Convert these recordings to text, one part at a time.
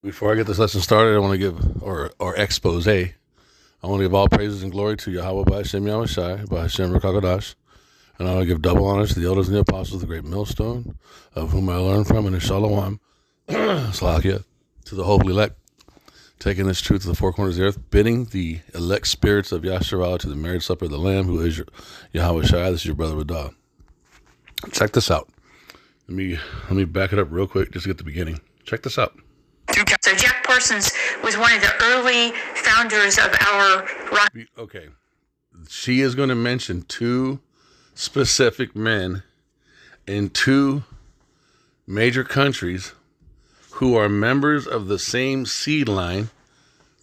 Before I get this lesson started, I want to give, or expose, I want to give all praises and glory to Yahweh by Hashem Yahushai, by Hashem Rakakadash, and I want to give double honors to the elders and the apostles, the great millstone, of whom I learned from, and in Shalom, Slakia, to the hopefully elect, taking this truth to the four corners of the earth, bidding the elect spirits of Yasharah to the marriage supper of the Lamb, who is Yahweh Shai. This is your brother Radah. Check this out. Let me back it up real quick just to get the beginning. Check this out. So Jack Parsons was one of the early founders of our rock. Okay. She is going to mention two specific men in two major countries who are members of the same seed line,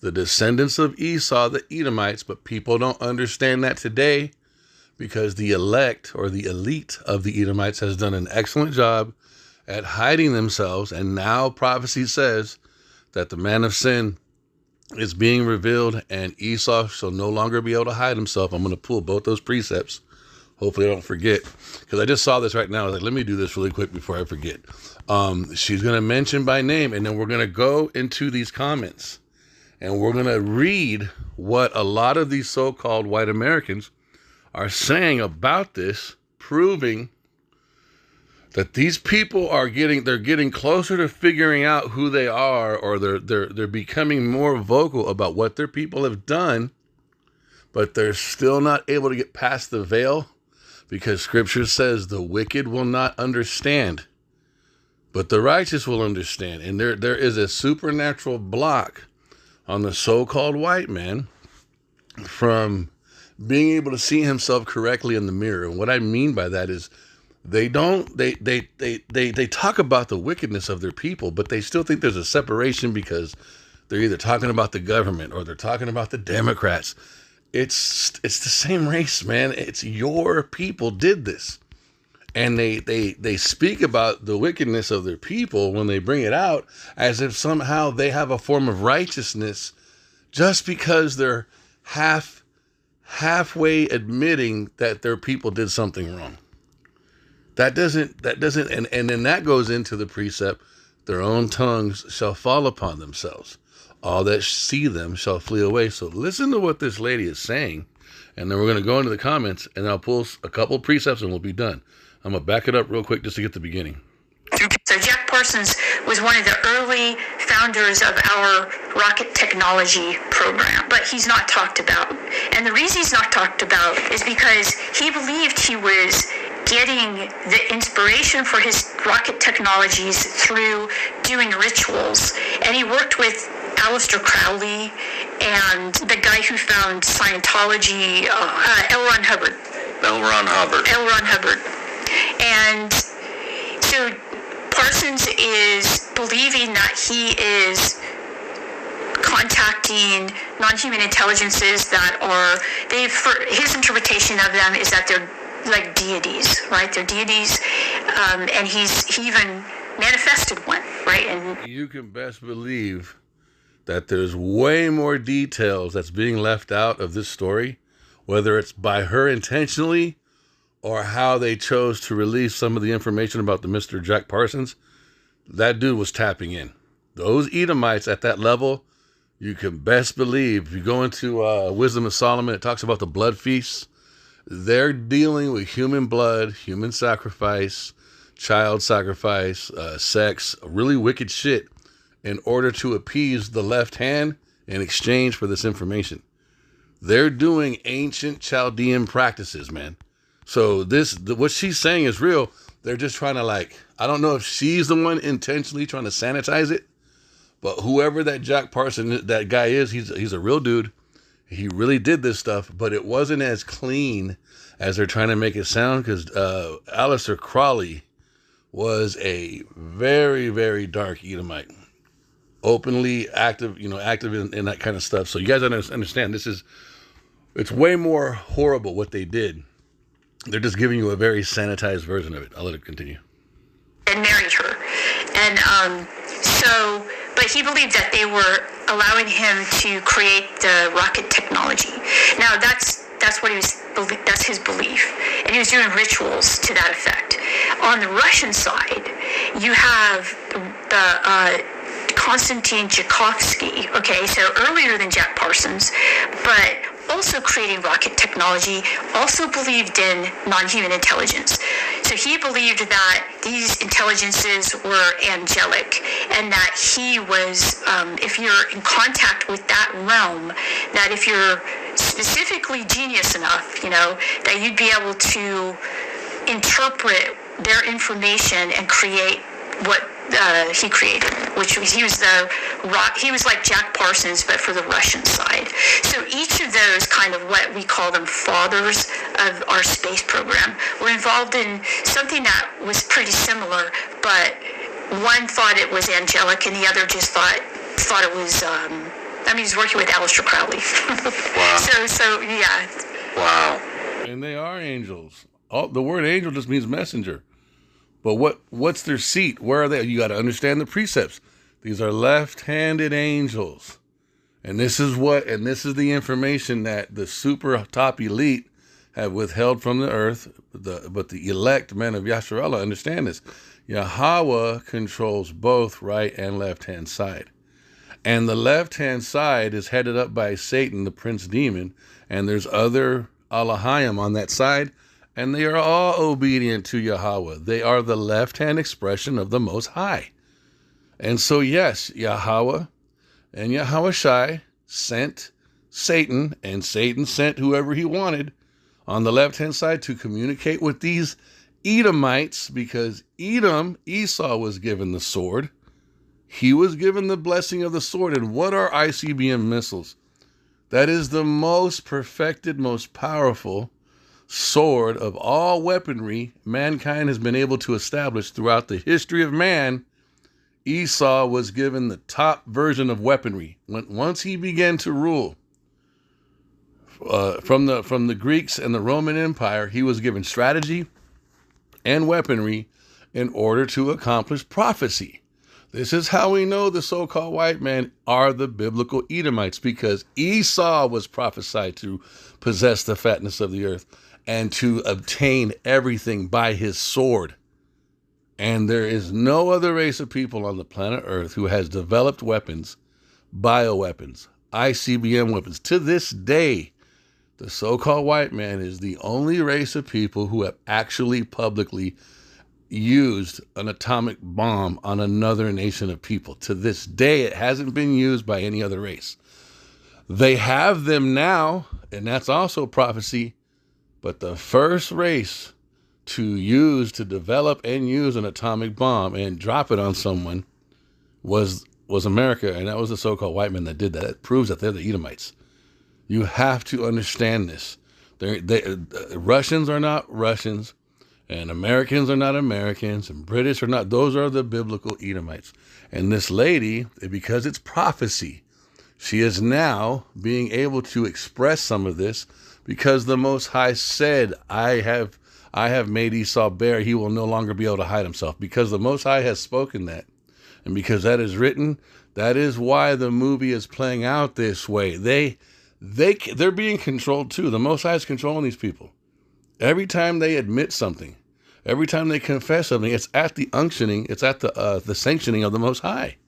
the descendants of Esau, the Edomites, but people don't understand that today because the elect or the elite of the Edomites has done an excellent job at hiding themselves, and now prophecy says that the man of sin is being revealed and Esau shall no longer be able to hide himself. I'm going to pull both those precepts. Hopefully I don't forget, because I just saw this right now. I was like, let me do this really quick before I forget. She's going to mention by name, and then we're going to go into these comments, and we're going to read what a lot of these so-called white Americans are saying about this, proving that these people are getting closer to figuring out who they are, or they're becoming more vocal about what their people have done, but they're still not able to get past the veil because scripture says the wicked will not understand, but the righteous will understand. And there is a supernatural block on the so-called white man from being able to see himself correctly in the mirror. And what I mean by that is they talk about the wickedness of their people, but they still think there's a separation because they're either talking about the government or they're talking about the Democrats. It's the same race, man. It's your people did this. And they speak about the wickedness of their people when they bring it out as if somehow they have a form of righteousness just because they're halfway admitting that their people did something wrong. That doesn't, and then that goes into the precept, their own tongues shall fall upon themselves. All that see them shall flee away. So listen to what this lady is saying, and then we're going to go into the comments, and I'll pull a couple of precepts and we'll be done. I'm going to back it up real quick just to get the beginning. So Jack Parsons was one of the early founders of our rocket technology program, but he's not talked about. And the reason he's not talked about is because he believed he was getting the inspiration for his rocket technologies through doing rituals. And he worked with Aleister Crowley and the guy who found Scientology, L. Ron Hubbard. And so Parsons is believing that he is contacting non-human intelligences that his interpretation of them is that they're like deities, right? They're deities, and he even manifested one, right? And you can best believe that there's way more details that's being left out of this story, whether it's by her intentionally or how they chose to release some of the information about the Mr. Jack Parsons. That dude was tapping in. Those Edomites at that level, you can best believe. If you go into Wisdom of Solomon, it talks about the blood feasts. They're dealing with human blood, human sacrifice, child sacrifice, sex, really wicked shit in order to appease the left hand in exchange for this information. They're doing ancient Chaldean practices, man. So what she's saying is real. They're just trying to I don't know if she's the one intentionally trying to sanitize it, but whoever that Jack Parsons, that guy is, he's a real dude. He really did this stuff, but it wasn't as clean as they're trying to make it sound, because Aleister Crowley was a very, very dark Edomite, openly active in that kind of stuff. So you guys understand, it's way more horrible what they did. They're just giving you a very sanitized version of it. I'll let it continue. And married her. And but he believed that they were allowing him to create the rocket technology. Now that's his belief. And he was doing rituals to that effect. On the Russian side, you have the Konstantin Tchaikovsky, okay, so earlier than Jack Parsons, but also creating rocket technology, also believed in non-human intelligence. So he believed that these intelligences were angelic, and that he was, if you're in contact with that realm, that if you're specifically genius enough, that you'd be able to interpret their information and create what he created, which was he was like Jack Parsons, but for the Russian side. So each of those kind of what we call them fathers of our space program were involved in something that was pretty similar, but one thought it was angelic and the other just thought it was. He was working with Aleister Crowley. Wow. So yeah. Wow. And they are angels. The word angel just means messenger. But what's their seat? Where are they? You got to understand the precepts. These are left-handed angels. And this is the information that the super top elite have withheld from the earth. But the elect men of Yasharallah understand this. Yahweh controls both right and left-hand side. And the left-hand side is headed up by Satan, the prince demon. And there's other Allahayim on that side. And they are all obedient to Yahweh. They are the left-hand expression of the Most High. And so, yes, Yahweh and Yahweh Shai sent Satan, and Satan sent whoever he wanted on the left-hand side to communicate with these Edomites, because Esau was given the sword. He was given the blessing of the sword. And what are ICBM missiles? That is the most perfected, most powerful sword of all weaponry mankind has been able to establish throughout the history of man. Esau was given the top version of weaponry. Once he began to rule from the Greeks and the Roman Empire, he was given strategy and weaponry in order to accomplish prophecy. This is how we know the so-called white men are the biblical Edomites, because Esau was prophesied to possess the fatness of the earth and to obtain everything by his sword. And there is no other race of people on the planet Earth who has developed weapons, bioweapons, ICBM weapons. To this day, the so-called white man is the only race of people who have actually publicly used an atomic bomb on another nation of people. To this day, it hasn't been used by any other race. They have them now, and that's also prophecy. But the first race to develop and use an atomic bomb and drop it on someone was America, and that was the so-called white men that did that. It proves that they're the Edomites. You have to understand this. Russians are not Russians, and Americans are not Americans, and British are not. Those are the biblical Edomites. And this lady, because it's prophecy, she is now being able to express some of this, because the Most High said, I have made Esau bare. He will no longer be able to hide himself. Because the Most High has spoken that, and because that is written, that is why the movie is playing out this way. They're being controlled too. The Most High is controlling these people. Every time they admit something, every time they confess something, it's at the unctioning, it's at the sanctioning of the Most High.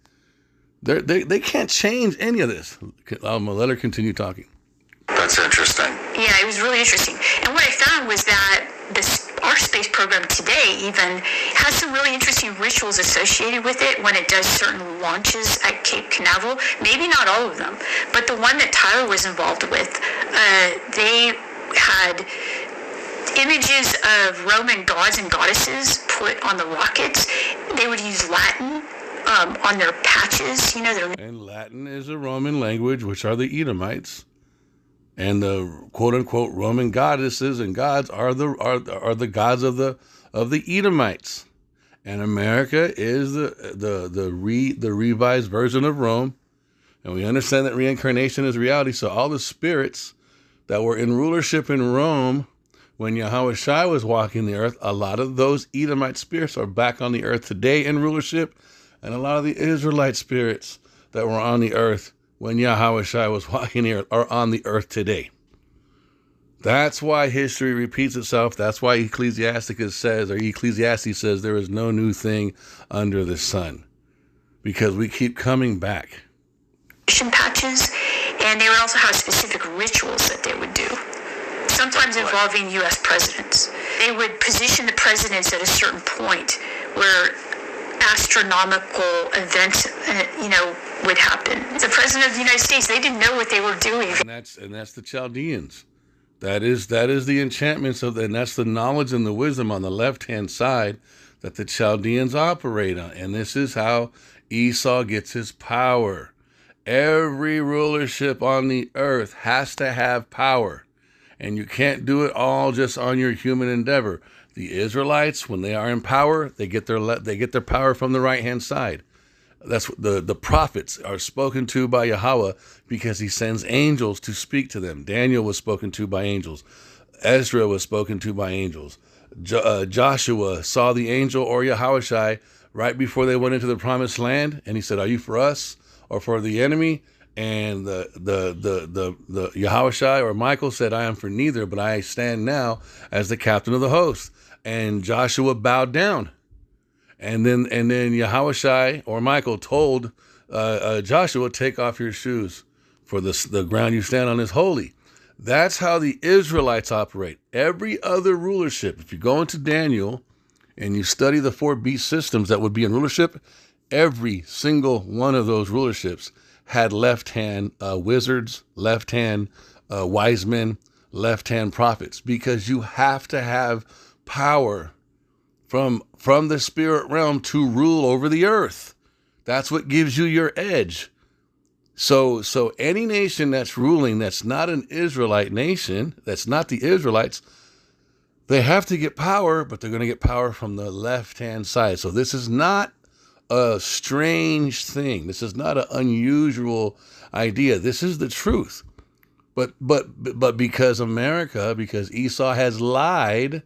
They can't change any of this. I'm gonna let her continue talking. That's interesting. Yeah, it was really interesting. And what I found was that our space program today even has some really interesting rituals associated with it when it does certain launches at Cape Canaveral. Maybe not all of them, but the one that Tyler was involved with, they had images of Roman gods and goddesses put on the rockets. They would use Latin on their patches. And Latin is a Roman language, which are the Edomites. And the quote-unquote Roman goddesses and gods are the gods of the Edomites. And America is the revised version of Rome. And we understand that reincarnation is reality. So all the spirits that were in rulership in Rome when Yahweh Shai was walking the earth, a lot of those Edomite spirits are back on the earth today in rulership. And a lot of the Israelite spirits that were on the earth when Yahweh Shai was walking the earth are on the earth today. That's why history repeats itself. That's why Ecclesiastes says there is no new thing under the sun. because we keep coming back. Patches, and they would also have specific rituals that they would do, sometimes involving U.S. presidents. They would position the presidents at a certain point where astronomical events, would happen. The president of the United States, they didn't know what they were doing. And that's the Chaldeans. That is the enchantments and that's the knowledge and the wisdom on the left-hand side that the Chaldeans operate on. And this is how Esau gets his power. Every rulership on the earth has to have power. And you can't do it all just on your human endeavor. The Israelites, when they are in power, they get their power from the right-hand side. That's what the prophets are spoken to by Yahweh because he sends angels to speak to them. Daniel was spoken to by angels. Ezra was spoken to by angels. Joshua saw the angel or Yahushai right before they went into the promised land, and he said, "Are you for us or for the enemy?" And the Yahushai or Michael said, "I am for neither, but I stand now as the captain of the host." And Joshua bowed down. And then Yahushai or Michael told Joshua, "Take off your shoes, for the ground you stand on is holy." That's how the Israelites operate. Every other rulership, if you go into Daniel and you study the 4 beast systems that would be in rulership, every single one of those rulerships had left-hand wizards, left-hand wise men, left-hand prophets, because you have to have power from the spirit realm to rule over the earth. That's what gives you your edge. So any nation that's ruling that's not an Israelite nation, that's not the Israelites, they have to get power, but they're going to get power from the left-hand side. So this is not a strange thing. This is not an unusual idea. This is the truth. But because Esau has lied,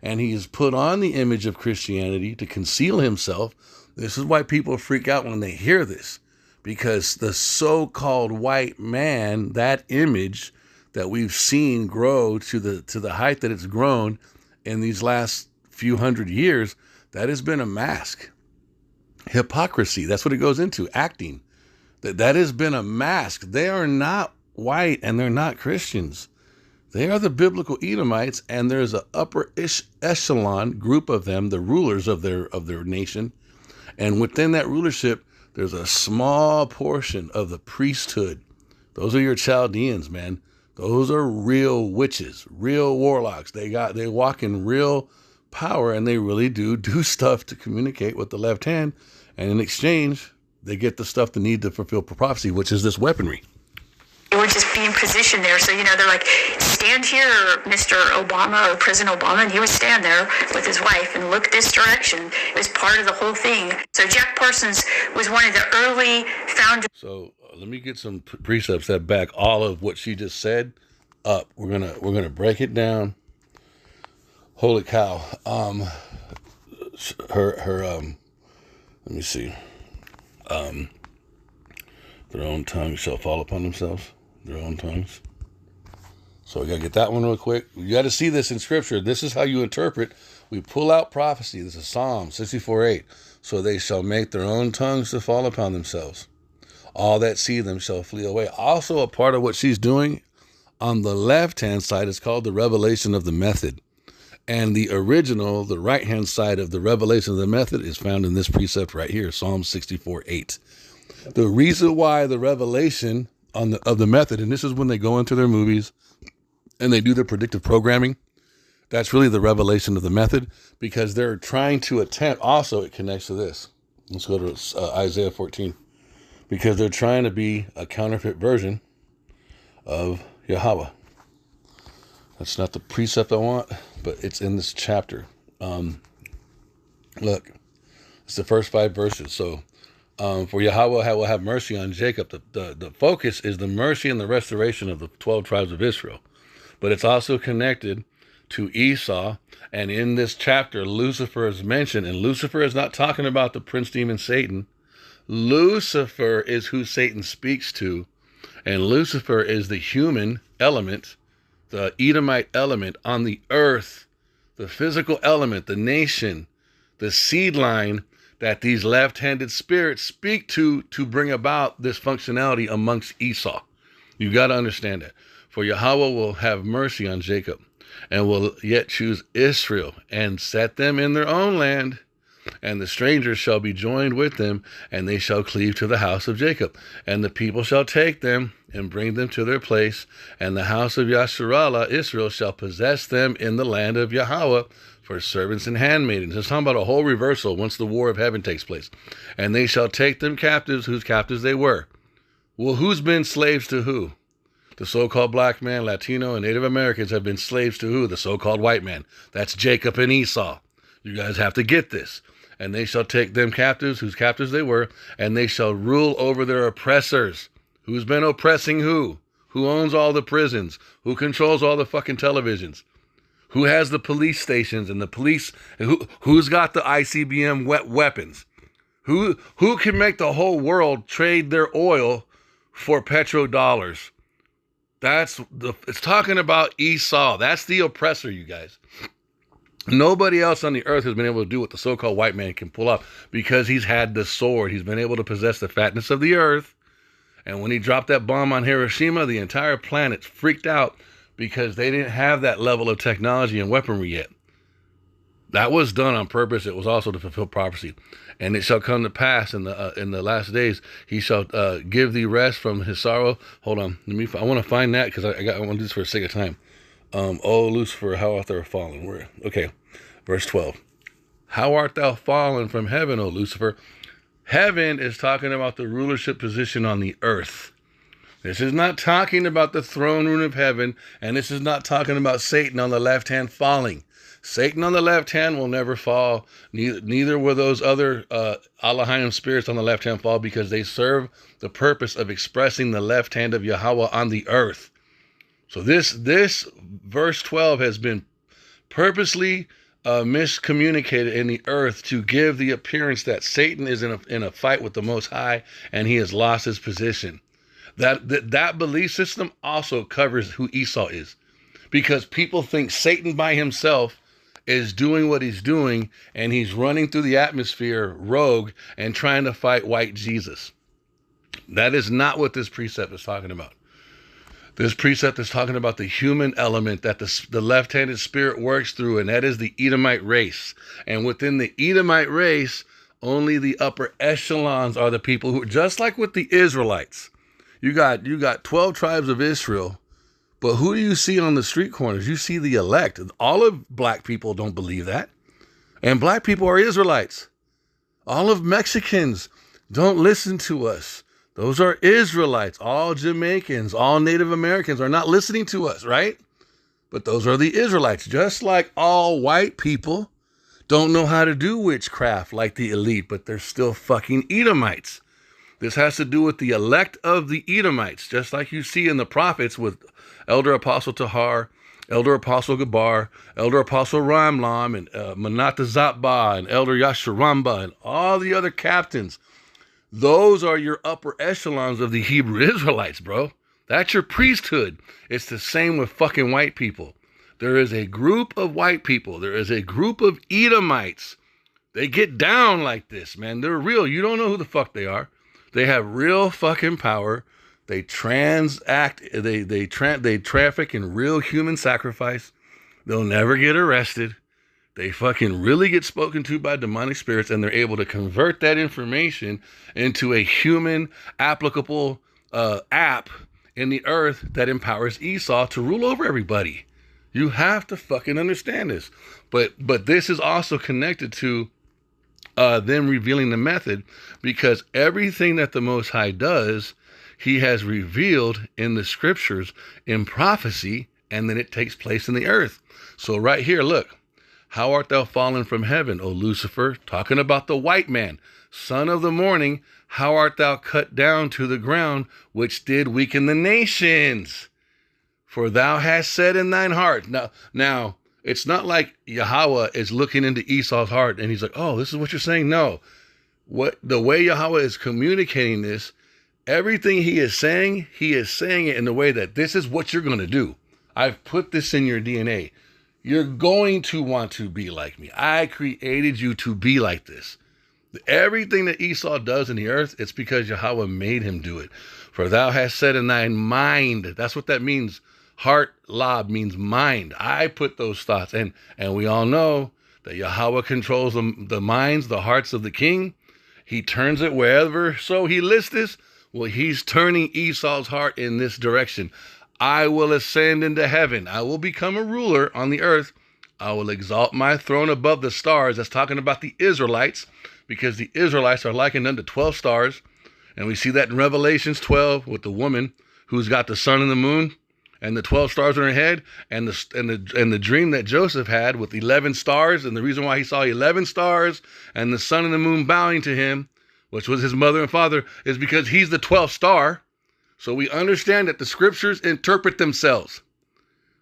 and he has put on the image of Christianity to conceal himself. This is why people freak out when they hear this, because the so-called white man, that image that we've seen grow to the height that it's grown in these last few hundred years, that has been a mask. Hypocrisy, that's what it goes into, acting. That has been a mask. They are not white and they're not Christians. They are the biblical Edomites, and there's an upper echelon group of them, the rulers of their nation. And within that rulership, there's a small portion of the priesthood. Those are your Chaldeans, man. Those are real witches, real warlocks. They walk in real power, and they really do stuff to communicate with the left hand. And in exchange, they get the stuff they need to fulfill prophecy, which is this weaponry. They were just being positioned there. So, they're like, "Stand here, Mr. Obama," or President Obama, and he would stand there with his wife and look this direction. It was part of the whole thing. So Jack Parsons was one of the early founders. So let me get some precepts that back all of what she just said up. We're gonna break it down. Holy cow. Let me see. Their own tongues shall fall upon themselves. Their own tongues. So we got to get that one real quick. You got to see this in Scripture. This is how you interpret. We pull out prophecy. This is Psalm 64:8. So they shall make their own tongues to fall upon themselves. All that see them shall flee away. Also, a part of what she's doing on the left-hand side is called the revelation of the method. And the original, the right-hand side of the revelation of the method is found in this precept right here, Psalm 64:8. The reason why the revelation of the method, and this is when they go into their movies and they do their predictive programming, that's really the revelation of the method, because they're trying to attempt, also it connects to this. Let's go to Isaiah 14. Because they're trying to be a counterfeit version of Yahweh. That's not the precept I want, but it's in this chapter. Look, it's the first 5 verses. So, for Yahweh will have mercy on Jacob. The focus is the mercy and the restoration of the 12 tribes of Israel. But it's also connected to Esau. And in this chapter, Lucifer is mentioned. And Lucifer is not talking about the prince demon Satan. Lucifer is who Satan speaks to. And Lucifer is the human element, the Edomite element on the earth, the physical element, the nation, the seed line that these left-handed spirits speak to bring about this functionality amongst Esau. You got to understand that. For Yahweh will have mercy on Jacob and will yet choose Israel and set them in their own land. And the strangers shall be joined with them, and they shall cleave to the house of Jacob. And the people shall take them and bring them to their place. And the house of Yasharallah, Israel, shall possess them in the land of Yahweh for servants and handmaidens. It's talking about a whole reversal once the war of heaven takes place. And they shall take them captives, whose captives they were. Well, who's been slaves to who? The so-called black man, Latino, and Native Americans have been slaves to who? The so-called white man. That's Jacob and Esau. You guys have to get this. And they shall take them captives, whose captives they were, and they shall rule over their oppressors. Who's been oppressing who? Who owns all the prisons? Who controls all the fucking televisions? Who has the police stations and the police? Who's got the ICBM weapons? Who can make the whole world trade their oil for petrodollars? It's talking about Esau. That's the oppressor, you guys. Nobody else on the earth has been able to do what the so-called white man can pull off because he's had the sword. He's been able to possess the fatness of the earth. And when he dropped that bomb on Hiroshima, the entire planet freaked out because they didn't have that level of technology and weaponry yet. That was done on purpose. It was also to fulfill prophecy. And it shall come to pass in the last days, he shall give thee rest from his sorrow. Hold on. I want to find that because I want to do this for the sake of time. O Lucifer, how art thou fallen? Okay, verse 12. How art thou fallen from heaven, O Lucifer? Heaven is talking about the rulership position on the earth. This is not talking about the throne room of heaven, and this is not talking about Satan on the left hand falling. Satan on the left hand will never fall. Neither will those other Allahim spirits on the left hand fall, because they serve the purpose of expressing the left hand of Yahweh on the earth. So this verse 12 has been purposely miscommunicated in the earth to give the appearance that Satan is in a fight with the Most High and he has lost his position. That belief system also covers who Esau is, because people think Satan by himself is doing what he's doing and he's running through the atmosphere rogue and trying to fight white Jesus. That is not what this precept is talking about. This precept is talking about the human element that the left-handed spirit works through, and that is the Edomite race. And within the Edomite race, only the upper echelons are the people who, just like with the Israelites, you got 12 tribes of Israel, but who do you see on the street corners? You see the elect. All of black people don't believe that. And black people are Israelites. All of Mexicans don't listen to us. Those are Israelites. All Jamaicans, all Native Americans are not listening to us, right? But those are the Israelites. Just like all white people don't know how to do witchcraft like the elite, but they're still fucking Edomites. This has to do with the elect of the Edomites, just like you see in the prophets with Elder Apostle Tahar, Elder Apostle Gabar, Elder Apostle Ramlam, and Manata Zatba, and Elder Yasharamba, and all the other captains. Those are your upper echelons of the Hebrew Israelites, bro. That's your priesthood. It's the same with fucking white people. There is a group of white people. There is a group of Edomites. They get down like this, man. They're real. You don't know who the fuck they are. They have real fucking power. They transact. They traffic in real human sacrifice. They'll never get arrested. They fucking really get spoken to by demonic spirits, and they're able to convert that information into a human applicable app in the earth that empowers Esau to rule over everybody. You have to fucking understand this. But this is also connected to them revealing the method, because everything that the Most High does, he has revealed in the scriptures in prophecy, and then it takes place in the earth. So right here, look. How art thou fallen from heaven, O Lucifer? Talking about the white man, son of the morning. How art thou cut down to the ground, which did weaken the nations? For thou hast said in thine heart. Now, it's not like Yahweh is looking into Esau's heart and he's like, oh, this is what you're saying. No. The way Yahweh is communicating this, everything he is saying it in the way that this is what you're going to do. I've put this in your DNA. You're going to want to be like me. I created you to be like this. Everything that Esau does in the earth, it's because Yahweh made him do it. For thou hast said in thine mind, that's what that means. Heart, lab means mind. I put those thoughts. And we all know that Yahweh controls the minds, the hearts of the king. He turns it wherever so he listeth. Well, he's turning Esau's heart in this direction. I will ascend into heaven. I will become a ruler on the earth. I will exalt my throne above the stars. That's talking about the Israelites, because the Israelites are likened unto 12 stars. And we see that in Revelations 12 with the woman who's got the sun and the moon and the 12 stars on her head, and the dream that Joseph had with 11 stars. And the reason why he saw 11 stars and the sun and the moon bowing to him, which was his mother and father, is because he's the 12th star. So we understand that the scriptures interpret themselves.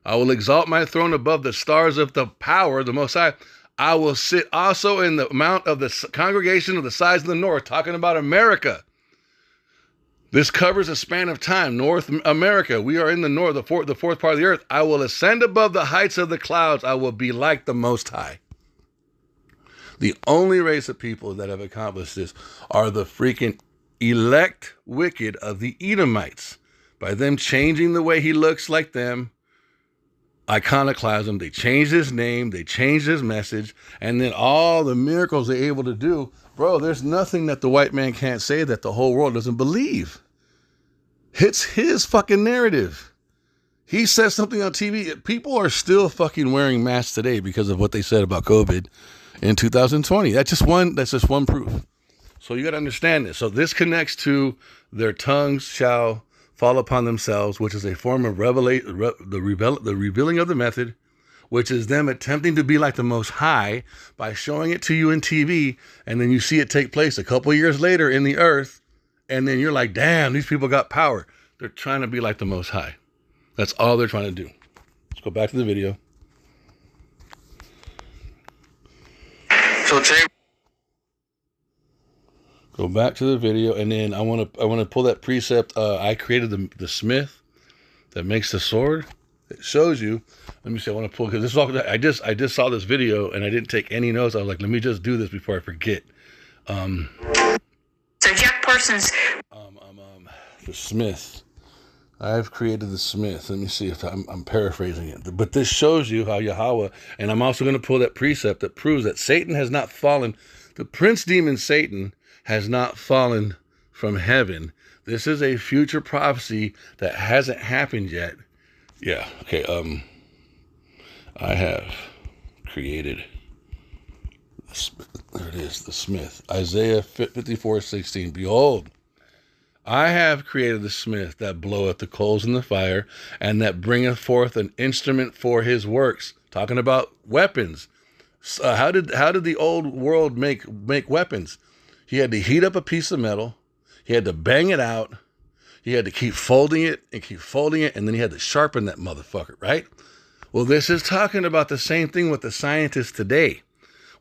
I will exalt my throne above the stars of the power, the Most High. I will sit also in the mount of the congregation of the sides of the north, talking about America. This covers a span of time. North America. We are in the north, the fourth part of the earth. I will ascend above the heights of the clouds. I will be like the Most High. The only race of people that have accomplished this are the freaking elect wicked of the Edomites. By them changing the way he looks like them, iconoclasm, they changed his name, they changed his message, and then all the miracles they're able to do. Bro, there's nothing that the white man can't say that the whole world doesn't believe. It's his fucking narrative. He says something on TV. People are still fucking wearing masks today because of what they said about COVID in 2020. That's just one proof. So you got to understand this. So this connects to their tongues shall fall upon themselves, which is a form of the revealing of the method, which is them attempting to be like the Most High by showing it to you in TV, and then you see it take place a couple years later in the earth, and then you're like, damn, these people got power. They're trying to be like the Most High. That's all they're trying to do. Let's go back to the video. So go back to the video, and then I want to pull that precept. I created the smith that makes the sword. It shows you. Let me see. I want to pull, because this is all. I just saw this video and I didn't take any notes. I was like, let me just do this before I forget. So Jack Parsons. The smith. I've created the smith. Let me see if I'm paraphrasing it. But this shows you how Yahweh, and I'm also going to pull that precept that proves that Satan has not fallen. The prince demon Satan has not fallen from heaven. This is a future prophecy that hasn't happened yet. Yeah, okay, I have created, there it is, the smith. Isaiah 54:16, behold, I have created the smith that bloweth the coals in the fire, and that bringeth forth an instrument for his works. Talking about weapons. How did the old world make weapons? He had to heat up a piece of metal. He had to bang it out. He had to keep folding it, and then he had to sharpen that motherfucker, right? Well, this is talking about the same thing with the scientists today,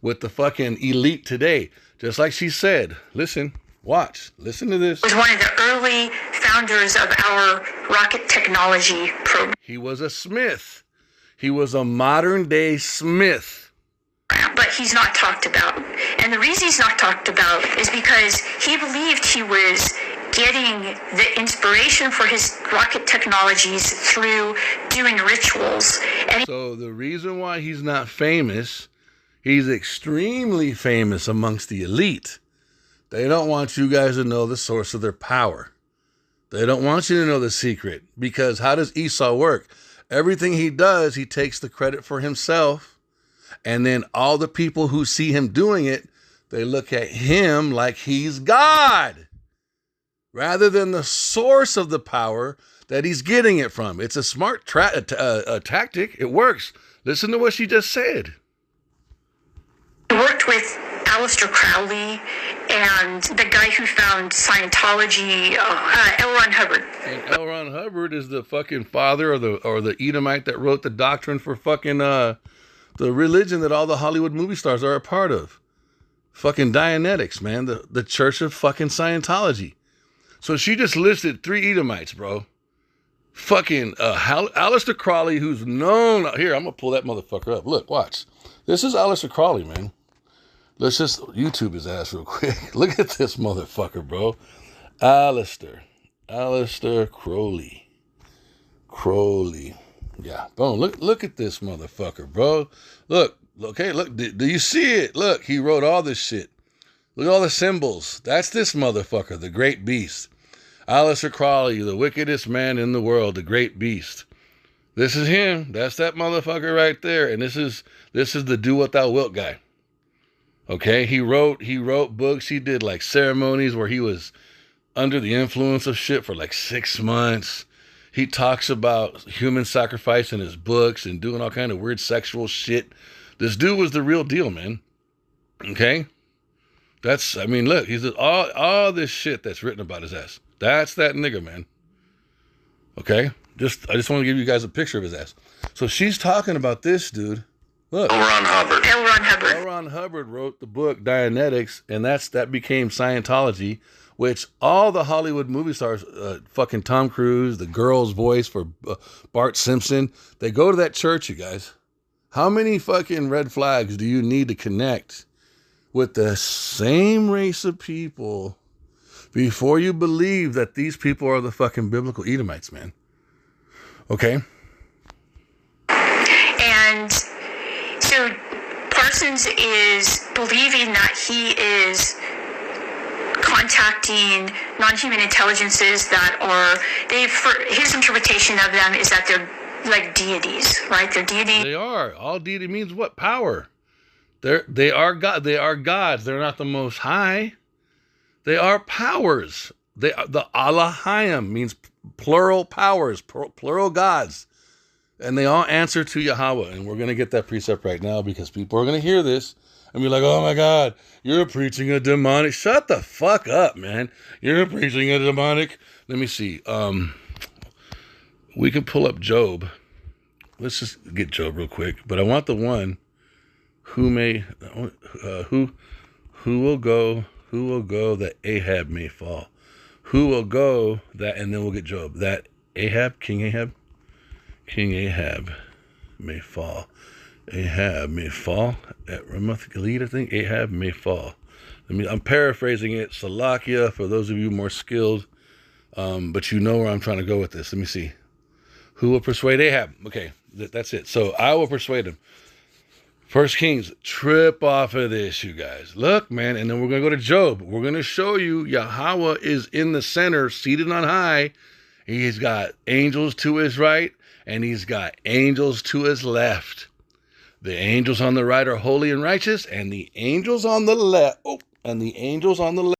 with the fucking elite today. Just like she said, listen, watch, listen to this. Was one of the early founders of our rocket technology program. He was a smith. He was a modern day smith. But he's not talked about. And the reason he's not talked about is because he believed he was getting the inspiration for his rocket technologies through doing rituals. So the reason why he's not famous, he's extremely famous amongst the elite. They don't want you guys to know the source of their power. They don't want you to know the secret, because how does Esau work? Everything he does, he takes the credit for himself. And then all the people who see him doing it, they look at him like he's God, rather than the source of the power that he's getting it from. It's a smart tactic. It works. Listen to what she just said. He worked with Aleister Crowley and the guy who found Scientology, L. Ron Hubbard. And L. Ron Hubbard is the fucking father or the Edomite that wrote the doctrine for fucking the religion that all the Hollywood movie stars are a part of. Fucking Dianetics, man. The church of fucking Scientology. So she just listed 3 Edomites, bro. Fucking Aleister Crowley, who's known. Here, I'm going to pull that motherfucker up. Look, watch. This is Aleister Crowley, man. Let's just YouTube his ass real quick. Look at this motherfucker, bro. Aleister Crowley. Yeah, boom. Look at this motherfucker, bro. Look. Okay, look. Do you see it? Look, he wrote all this shit. Look at all the symbols. That's this motherfucker, the great beast. Aleister Crowley, the wickedest man in the world, the great beast. This is him. That's that motherfucker right there. And this is the do what thou wilt guy. Okay, he wrote books. He did like ceremonies where he was under the influence of shit for like 6 months. He talks about human sacrifice in his books and doing all kind of weird sexual shit. This dude was the real deal, man. Okay? Look, he's all this shit that's written about his ass. That's that nigga, man. Okay? I just want to give you guys a picture of his ass. So she's talking about this dude. Look. L. Ron Hubbard. L. Ron Hubbard wrote the book Dianetics, and that became Scientology, which all the Hollywood movie stars, fucking Tom Cruise, the girl's voice for Bart Simpson, they go to that church, you guys. How many fucking red flags do you need to connect with the same race of people before you believe that these people are the fucking biblical Edomites, man? Okay? And so Parsons is believing that he is contacting non-human intelligences that his interpretation of them is that they're like deities, right? They're deities. They are. All deity means what? Power. They are God. They are gods. They're not the Most High. They are powers. The Elohim means plural powers, plural gods. And they all answer to Yahweh. And we're going to get that precept right now because people are going to hear this and be like, oh my God, you're preaching a demonic. Shut the fuck up, man. You're preaching a demonic. Let me see. We can pull up Job. Let's just get Job real quick. But I want the one who will go that Ahab may fall. Who will go that, and then we'll get Job. That King Ahab may fall. Ahab may fall at Ramoth Gilead, I think. Ahab may fall. I'm paraphrasing it. Salakia, for those of you more skilled. But you know where I'm trying to go with this. Let me see. Who will persuade Ahab? Okay, that's it. So I will persuade him. First Kings, trip off of this, you guys. Look, man, and then we're going to go to Job. We're going to show you Yahweh is in the center, seated on high. He's got angels to his right, and he's got angels to his left. The angels on the right are holy and righteous, and the angels on the left,